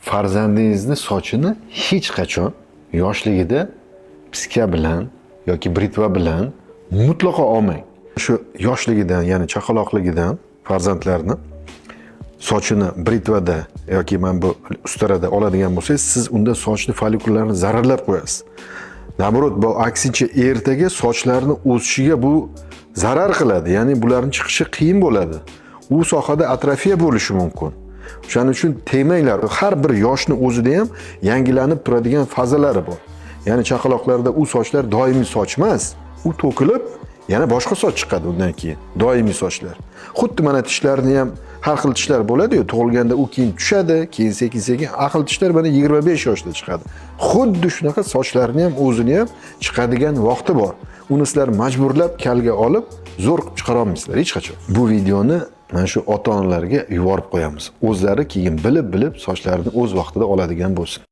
farzandingizni sochini hech qachon yoshligida piska bilan yoki britva bilan mutlaqo olmang. Shu yoshligidan, ya'ni chaqaloqligidan farzandlarni sochini britvada yoki mana bu ustarada oladigan bo'lsangiz, siz unda sochni folikullarini zararlab qo'yasiz. Nabrot, bu aksincha ertaga sochlarni o'sishiga bu zarar qiladi. Ya'ni bularning chiqishi qiyin bo'ladi. U sohada atrofiya bo'lishi mumkin. Shuning uchun tegmanglar. Har bir yoshni o'zida ham yangilanib turadigan fazalari bor. Ya'ni chaqaloqlarda u sochlar doimiy soch emas, u to'kilib yana boshqa soch chiqadi undan keyin. Doimiy sochlar. Xuddi mana tishlarni ham har xil tishlar bo'ladi-yu, tug'ilganda u keyin tushadi, keyin sekin-sekin aql tishlar mana 25 yoshda chiqadi. Xuddi shunaqa sochlarni ham o'zini ham chiqadigan vaqti bor. Uni sizlar majburlab kalga olib, zo'r qilib chiqara olmaysizlar hech qachon. Bu videoni mana shu ota-onalarga yuborib qo'yamiz. O'zlari keyin bilib-bilib sochlarini o'z vaqtida oladigan bo'lsin.